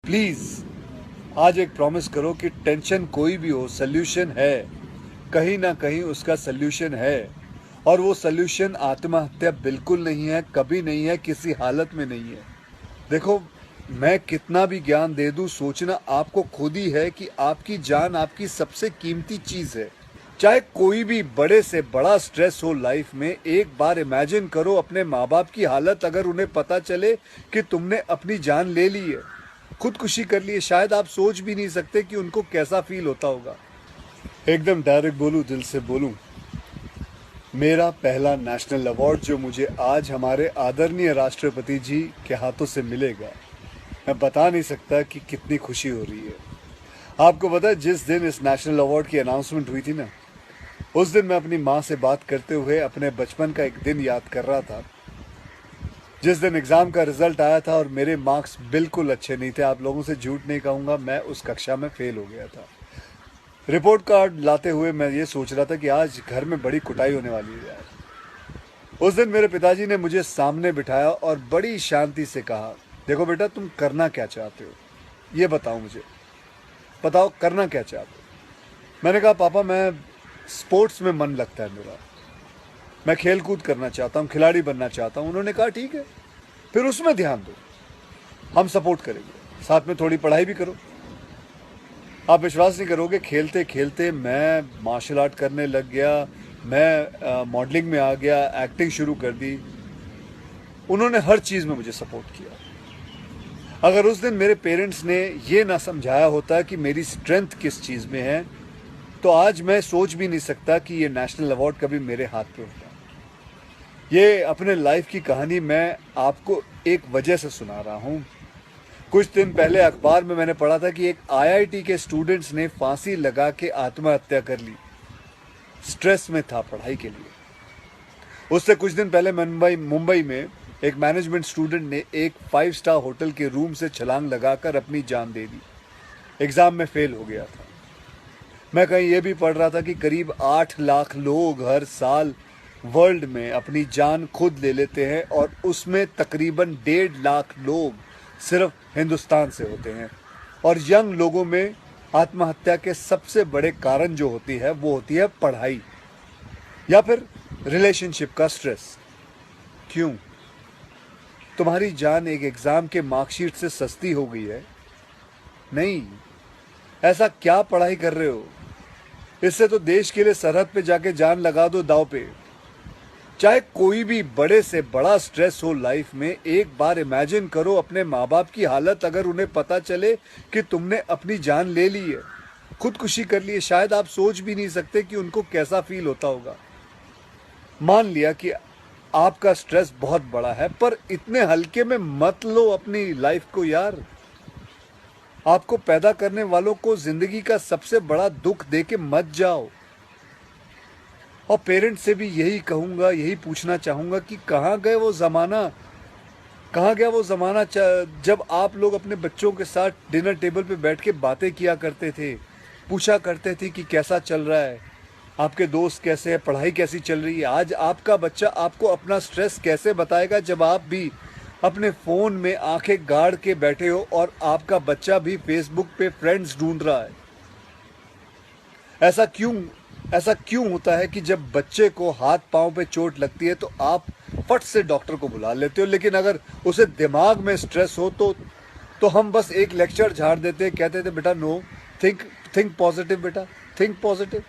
Please आज एक promise करो कि टेंशन कोई भी हो, सोल्यूशन है, कहीं ना कहीं उसका सोल्यूशन है। और वो सोल्यूशन आत्महत्या बिल्कुल नहीं है, कभी नहीं है, किसी हालत में नहीं है। देखो, मैं कितना भी ज्ञान दे दूं, सोचना आपको खुद ही है कि आपकी जान आपकी सबसे कीमती चीज है। चाहे कोई भी बड़े से बड़ा स्ट्रेस हो लाइफ में, एक बार इमेजिन करो अपने माँ बाप की हालत अगर उन्हें पता चले कि तुमने अपनी जान ले ली है, खुदकुशी कर ली है। शायद आप सोच भी नहीं सकते कि उनको कैसा फील होता होगा। एकदम डायरेक्ट बोलूं, दिल से बोलूं, मेरा पहला नेशनल अवार्ड जो मुझे आज हमारे आदरणीय राष्ट्रपति जी के हाथों से मिलेगा, मैं बता नहीं सकता कि कितनी खुशी हो रही है। आपको पता है, जिस दिन इस नेशनल अवार्ड की अनाउंसमेंट हुई थी ना, उस दिन मैं अपनी माँ से बात करते हुए अपने बचपन का एक दिन याद कर रहा था, जिस दिन एग्ज़ाम का रिजल्ट आया था और मेरे मार्क्स बिल्कुल अच्छे नहीं थे। आप लोगों से झूठ नहीं कहूँगा, मैं उस कक्षा में फेल हो गया था। रिपोर्ट कार्ड लाते हुए मैं ये सोच रहा था कि आज घर में बड़ी कुटाई होने वाली है यार। उस दिन मेरे पिताजी ने मुझे सामने बिठाया और बड़ी शांति से कहा, देखो बेटा, तुम करना क्या चाहते हो, ये बताओ मुझे, बताओ करना क्या चाहते हो। मैंने कहा, पापा मैं स्पोर्ट्स में मन लगता है मेरा, मैं खेल कूद करना चाहता हूँ, खिलाड़ी बनना चाहता हूँ। उन्होंने कहा, ठीक है, फिर उसमें ध्यान दो, हम सपोर्ट करेंगे, साथ में थोड़ी पढ़ाई भी करो। आप विश्वास नहीं करोगे, खेलते खेलते मैं मार्शल आर्ट करने लग गया, मैं मॉडलिंग में आ गया, एक्टिंग शुरू कर दी। उन्होंने हर चीज़ में मुझे सपोर्ट किया। अगर उस दिन मेरे पेरेंट्स ने ये ना समझाया होता कि मेरी स्ट्रेंथ किस चीज़ में है, तो आज मैं सोच भी नहीं सकता कि ये नेशनल अवार्ड कभी मेरे हाथ पे होता। ये अपने लाइफ की कहानी मैं आपको एक वजह से सुना रहा हूँ। कुछ दिन पहले अखबार में मैंने पढ़ा था कि एक आईआईटी के स्टूडेंट्स ने फांसी लगा के आत्महत्या कर ली, स्ट्रेस में था पढ़ाई के लिए। उससे कुछ दिन पहले मुंबई में एक मैनेजमेंट स्टूडेंट ने एक 5 स्टार होटल के रूम से छलांग लगाकर अपनी जान दे दी, एग्जाम में फेल हो गया था। मैं कहीं ये भी पढ़ रहा था कि करीब 8 लाख लोग हर साल वर्ल्ड में अपनी जान खुद ले लेते हैं और उसमें तकरीबन 1.5 लाख लोग सिर्फ हिंदुस्तान से होते हैं। और यंग लोगों में आत्महत्या के सबसे बड़े कारण जो होती है वो होती है पढ़ाई या फिर रिलेशनशिप का स्ट्रेस। क्यों? तुम्हारी जान एक एग्जाम के मार्कशीट से सस्ती हो गई है? नहीं। ऐसा क्या पढ़ाई कर रहे हो? इससे तो देश के लिए सरहद पे जाके जान लगा दो दांव पे। चाहे कोई भी बड़े से बड़ा स्ट्रेस हो लाइफ में, एक बार इमेजिन करो अपने माँ बाप की हालत अगर उन्हें पता चले कि तुमने अपनी जान ले ली है, खुदकुशी कर ली है। शायद आप सोच भी नहीं सकते कि उनको कैसा फील होता होगा। मान लिया कि आपका स्ट्रेस बहुत बड़ा है, पर इतने हल्के में मत लो अपनी लाइफ को यार। आपको पैदा करने वालों को जिंदगी का सबसे बड़ा दुख दे के मत जाओ। और पेरेंट्स से भी यही कहूंगा, यही पूछना चाहूंगा कि कहाँ गए वो ज़माना, कहाँ गया वो ज़माना जब आप लोग अपने बच्चों के साथ डिनर टेबल पे बैठ के बातें किया करते थे, पूछा करते थे कि कैसा चल रहा है, आपके दोस्त कैसे हैं, पढ़ाई कैसी चल रही है। आज आपका बच्चा आपको अपना स्ट्रेस कैसे बताएगा जब आप भी अपने फ़ोन में आंखें गाड़ के बैठे हो और आपका बच्चा भी फेसबुक पे फ्रेंड्स ढूंढ रहा है। ऐसा क्यों होता है कि जब बच्चे को हाथ पांव पे चोट लगती है तो आप फट से डॉक्टर को बुला लेते हो, लेकिन अगर उसे दिमाग में स्ट्रेस हो तो हम बस एक लेक्चर झाड़ देते, कहते थे बेटा नो, थिंक पॉजिटिव बेटा, थिंक पॉजिटिव।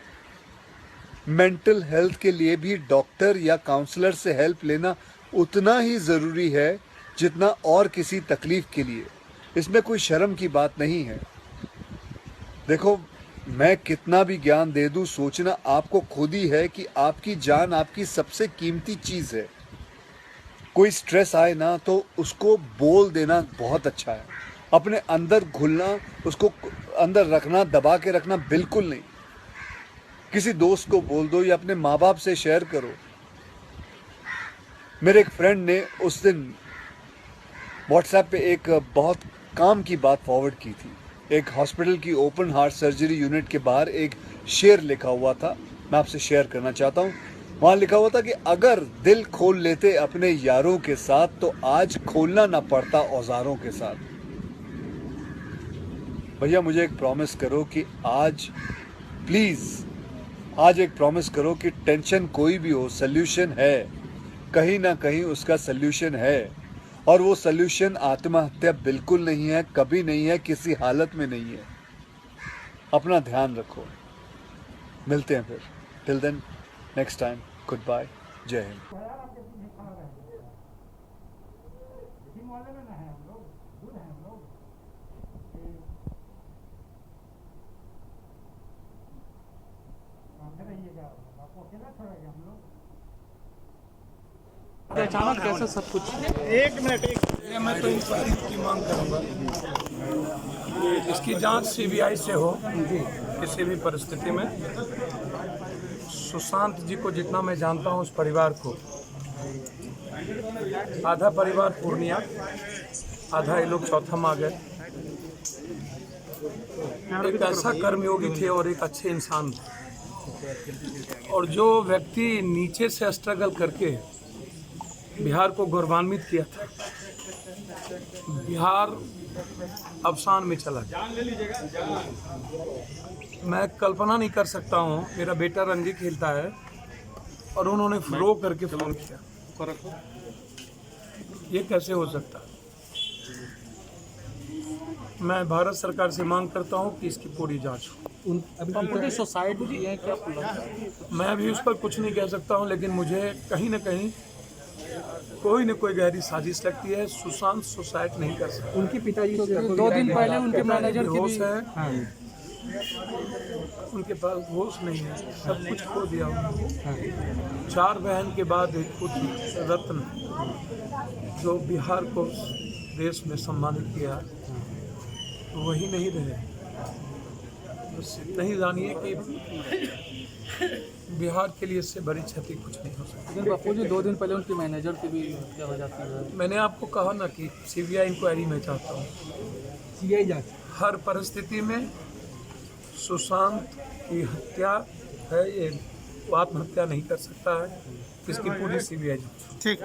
मेंटल हेल्थ के लिए भी डॉक्टर या काउंसलर से हेल्प लेना उतना ही ज़रूरी है जितना और किसी तकलीफ के लिए। इसमें कोई शर्म की बात नहीं है। देखो, मैं कितना भी ज्ञान दे दूं, सोचना आपको खुद ही है कि आपकी जान आपकी सबसे कीमती चीज़ है। कोई स्ट्रेस आए ना तो उसको बोल देना बहुत अच्छा है। अपने अंदर घुलना, उसको अंदर रखना, दबा के रखना बिल्कुल नहीं। किसी दोस्त को बोल दो या अपने माँ बाप से शेयर करो। मेरे एक फ्रेंड ने उस दिन व्हाट्सएप पे एक बहुत काम की बात फॉरवर्ड की थी। एक हॉस्पिटल की ओपन हार्ट सर्जरी यूनिट के बाहर एक शेर लिखा हुआ था, मैं आपसे शेयर करना चाहता हूँ। वहाँ लिखा हुआ था कि अगर दिल खोल लेते अपने यारों के साथ तो आज खोलना ना पड़ता औजारों के साथ। भैया मुझे एक प्रॉमिस करो कि आज प्लीज़ आज एक प्रॉमिस करो कि टेंशन कोई भी हो, सल्यूशन है, कहीं ना कहीं उसका सल्यूशन है, और वो सल्यूशन आत्महत्या बिल्कुल नहीं है, कभी नहीं है, किसी हालत में नहीं है। अपना ध्यान रखो, मिलते हैं फिर। Till then, next time, good bye, जय हिंद। अचानक कैसे सब कुछ मैं तो इंक्वायरी की मांग करूंगा कि इसकी जांच सीबीआई से हो किसी भी परिस्थिति में। सुशांत जी को जितना मैं जानता हूं, उस परिवार को, आधा परिवार पूर्णिया, आधा ये लोग चौथम आ गए। एक ऐसा कर्मयोगी थे और एक अच्छे इंसान थे, और जो व्यक्ति नीचे से स्ट्रगल करके बिहार को गौरवान्वित किया था, बिहार अवसान में चला गया। मैं कल्पना नहीं कर सकता हूँ, मेरा बेटा रणजी खेलता है और उन्होंने रो करके फोन किया, ये कैसे हो सकता है? मैं भारत सरकार से मांग करता हूँ कि इसकी पूरी जांच हो। अभी सुसाइड भी है क्या? मैं अभी उस पर कुछ नहीं कह सकता हूँ, लेकिन मुझे कहीं ना कहीं कोई न कोई गहरी साजिश लगती है। सुशांत सुसाइड नहीं कर सकता। उनके पिताजी को 2 दिन पहले उनके मैनेजर की होश भी है, उनके पास होश नहीं है, सब कुछ खो दिया उन्होंने। 4 बहन के बाद एक पुत्र रत्न जो बिहार को देश में सम्मानित किया, वही नहीं रहे। बस इतना ही जानिए कि बिहार के लिए इससे बड़ी क्षति कुछ नहीं हो सकती। लेकिन बापू जी 2 दिन पहले उनके मैनेजर की भी हत्या हो जाती है। मैंने आपको कहा ना कि सीबीआई इंक्वायरी में चाहता हूँ, सीबीआई जांच हर परिस्थिति में। सुशांत की हत्या है, ये आत्महत्या नहीं कर सकता है, इसकी पूरी सीबीआई जांच। ठीक।